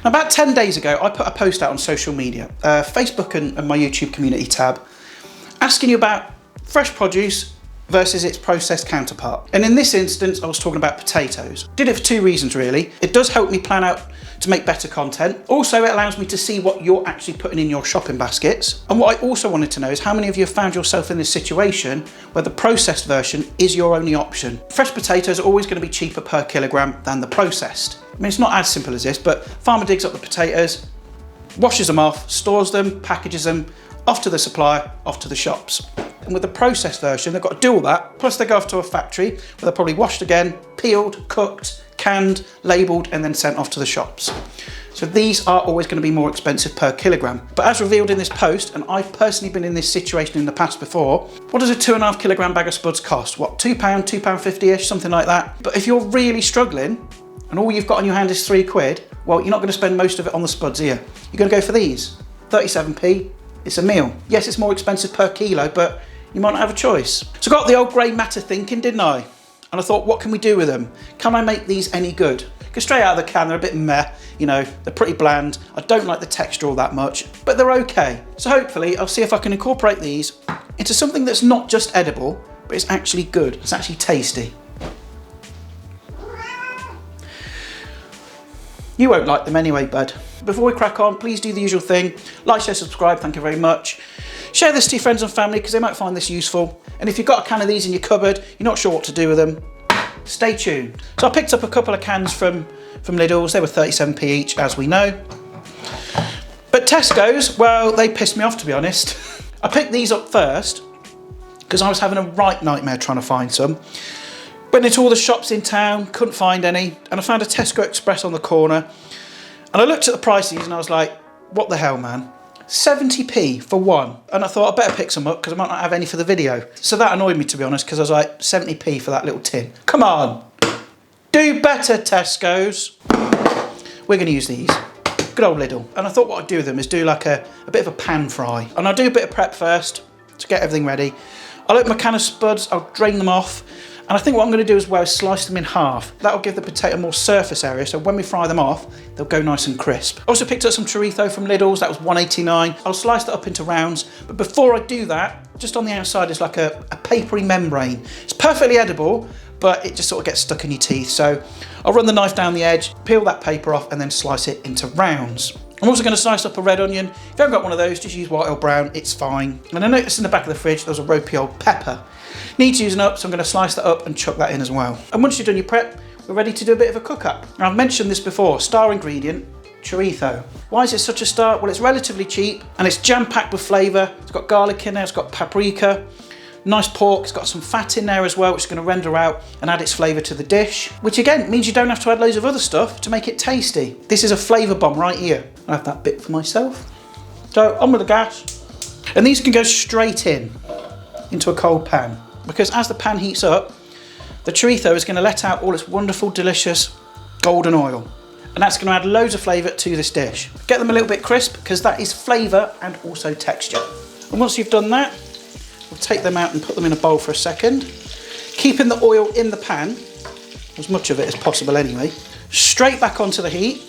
About 10 days ago, I put a post out on social media, Facebook and my YouTube community tab, asking you about fresh produce versus its processed counterpart. And in this instance, I was talking about potatoes. Did it for two reasons really. It does help me plan out to make better content. Also, it allows me to see what you're actually putting in your shopping baskets. And what I also wanted to know is how many of you have found yourself in this situation where the processed version is your only option. Fresh potatoes are always going to be cheaper per kilogram than the processed. I mean, it's not as simple as this, but farmer digs up the potatoes, washes them off, stores them, packages them, off to the supplier, off to the shops. And with the processed version, they've got to do all that, plus they go off to a factory where they're probably washed again, peeled, cooked, canned, labelled, and then sent off to the shops. So these are always going to be more expensive per kilogram. But as revealed in this post, and I've personally been in this situation in the past before, what does a 2.5 kilogram bag of spuds cost? What, £2, £2.50-ish, something like that? But if you're really struggling, and all you've got on your hand is £3, well, you're not going to spend most of it on the spuds here. You're going to go for these, 37p. It's a meal. Yes, it's more expensive per kilo, but you might not have a choice. So I got the old grey matter thinking, didn't I? And I thought, what can we do with them? Can I make these any good? Because straight out of the can, they're a bit meh, you know, they're pretty bland. I don't like the texture all that much, but they're okay. So hopefully I'll see if I can incorporate these into something that's not just edible, but it's actually good. It's actually tasty. You won't like them anyway, bud. Before we crack on, please do the usual thing. Like, share, subscribe, thank you very much. Share this to your friends and family because they might find this useful. And if you've got a can of these in your cupboard, you're not sure what to do with them, stay tuned. So I picked up a couple of cans from Lidl's. They were 37p each, as we know. But Tesco's, well, they pissed me off, to be honest. I picked these up first because I was having a right nightmare trying to find some. Went into all the shops in town, couldn't find any, and I found a Tesco Express on the corner. And I looked at the prices and I was like, what the hell, man? 70p for one. And I thought I better pick some up because I might not have any for the video. So that annoyed me, to be honest, because I was like, 70p for that little tin. Come on, do better, Tesco's. We're going to use these. Good old Lidl. And I thought what I'd do with them is do like a bit of a pan fry. And I'll do a bit of prep first to get everything ready. I'll open my can of spuds, I'll drain them off. And I think what I'm going to do as well is slice them in half. That'll give the potato more surface area, so when we fry them off, they'll go nice and crisp. I also picked up some chorizo from Lidl's, that was £1.89. I'll slice that up into rounds, but before I do that, just on the outside is like a papery membrane. It's perfectly edible, but it just sort of gets stuck in your teeth. So I'll run the knife down the edge, peel that paper off, and then slice it into rounds. I'm also going to slice up a red onion. If you haven't got one of those, just use white or brown, it's fine. And I noticed in the back of the fridge, there was a ropey old pepper. Need to use an up, so I'm going to slice that up and chuck that in as well. And once you've done your prep, we're ready to do a bit of a cook up. Now, I've mentioned this before, star ingredient, chorizo. Why is it such a star? Well, it's relatively cheap and it's jam-packed with flavour. It's got garlic in there, it's got paprika, nice pork, it's got some fat in there as well, which is going to render out and add its flavour to the dish, which again means you don't have to add loads of other stuff to make it tasty. This is a flavour bomb right here. I'll have that bit for myself. So on with the gas. And these can go straight into a cold pan, because as the pan heats up, the chorizo is going to let out all its wonderful, delicious golden oil. And that's going to add loads of flavour to this dish. Get them a little bit crisp, because that is flavour and also texture. And once you've done that, we'll take them out and put them in a bowl for a second, keeping the oil in the pan, as much of it as possible anyway. Straight back onto the heat.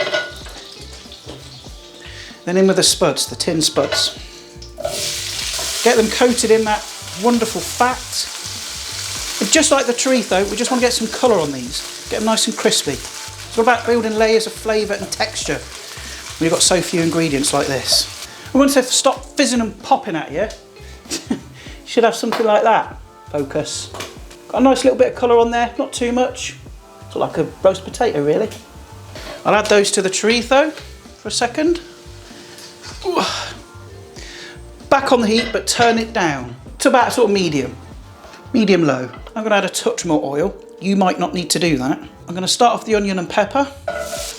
Then in with the spuds, the tin spuds. Get them coated in that wonderful fat. And just like the chorizo, we just want to get some colour on these. Get them nice and crispy. It's all about building layers of flavour and texture when you've got so few ingredients like this. And once they've stopped fizzing and popping at you, you should have something like that. Focus. Got a nice little bit of colour on there, not too much. It's like a roast potato really. I'll add those to the chorizo for a second. Ooh. Back on the heat, but turn it down to about sort of medium low. I'm going to add a touch more oil. You might not need to do that. I'm going to start off the onion and pepper,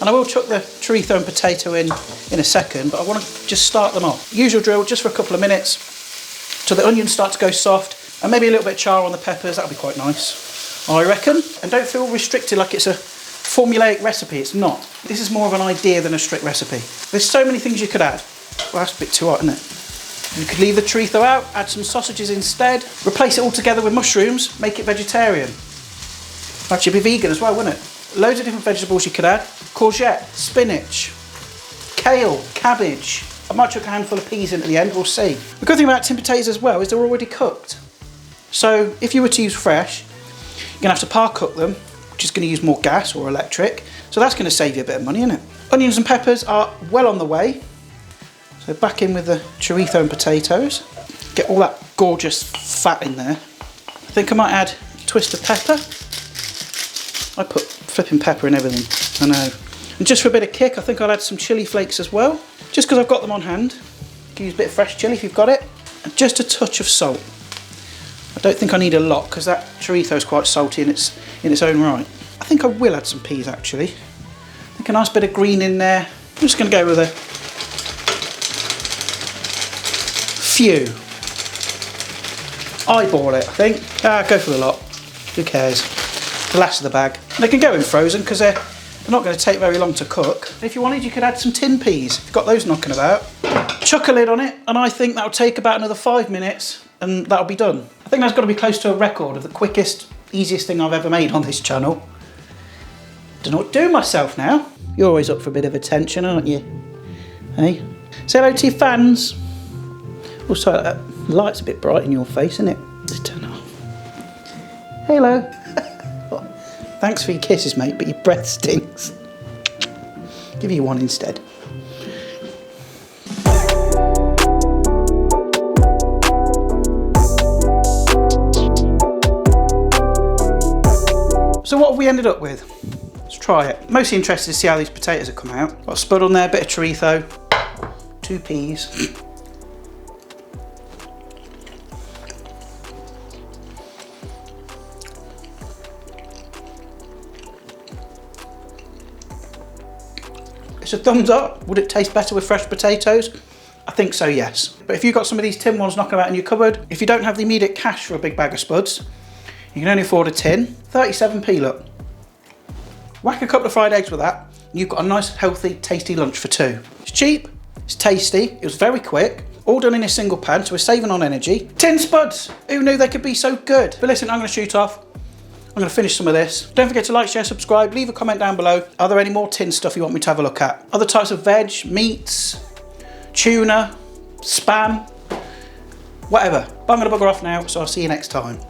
and I will chuck the chorizo and potato in a second, but I want to just start them off. Usual drill, just for a couple of minutes till the onions start to go soft, and maybe a little bit of char on the peppers. That'll be quite nice, I reckon. And don't feel restricted like it's a formulaic recipe. It's not. This is more of an idea than a strict recipe. There's so many things you could add. Well, that's a bit too hot, isn't it? You could leave the chorizo out, add some sausages instead, replace it all together with mushrooms, make it vegetarian. Actually be vegan as well, wouldn't it? Loads of different vegetables you could add. Courgette, spinach, kale, cabbage. I might chuck a handful of peas in at the end, we'll see. The good thing about tin potatoes as well is they're already cooked. So if you were to use fresh, you're gonna have to par cook them, which is gonna use more gas or electric. So that's gonna save you a bit of money, isn't it? Onions and peppers are well on the way. So back in with the chorizo and potatoes. Get all that gorgeous fat in there. I think I might add a twist of pepper. I put flipping pepper in everything, I know. And just for a bit of kick, I think I'll add some chilli flakes as well. Just because I've got them on hand. You can use a bit of fresh chilli if you've got it. And just a touch of salt. I don't think I need a lot because that chorizo is quite salty in its own right. I think I will add some peas actually. I think a nice bit of green in there. I'm just going to go with a few. Eyeball it, I think. Go for the lot. Who cares? The last of the bag. They can go in frozen because they're not going to take very long to cook. If you wanted, you could add some tin peas. If you've got those knocking about. Chuck a lid on it, and I think that'll take about another 5 minutes, and that'll be done. I think that's got to be close to a record of the quickest, easiest thing I've ever made on this channel. Don't know what to do myself now. You're always up for a bit of attention, aren't you? Hey? Say hello to your fans. Oh, sorry, that light's a bit bright in your face, isn't it? Let's turn it off. Hello. Thanks for your kisses, mate, but your breath stinks. Give you one instead. So what have we ended up with? Let's try it. Mostly interested to see how these potatoes have come out. Got a spud on there, bit of chorizo, 2 peas. It's a thumbs up. Would it taste better with fresh potatoes? I think so, yes. But if you've got some of these tin ones knocking about in your cupboard, if you don't have the immediate cash for a big bag of spuds, you can only afford a tin. 37p, look. Whack a couple of fried eggs with that, and you've got a nice, healthy, tasty lunch for 2. It's cheap, it's tasty, it was very quick, all done in a single pan, so we're saving on energy. Tin spuds! Who knew they could be so good? But listen, I'm going to shoot off. I'm going to finish some of this. Don't forget to like, share, subscribe, leave a comment down below. Are there any more tin stuff you want me to have a look at? Other types of veg, meats, tuna, spam, whatever. But I'm going to bugger off now, so I'll see you next time.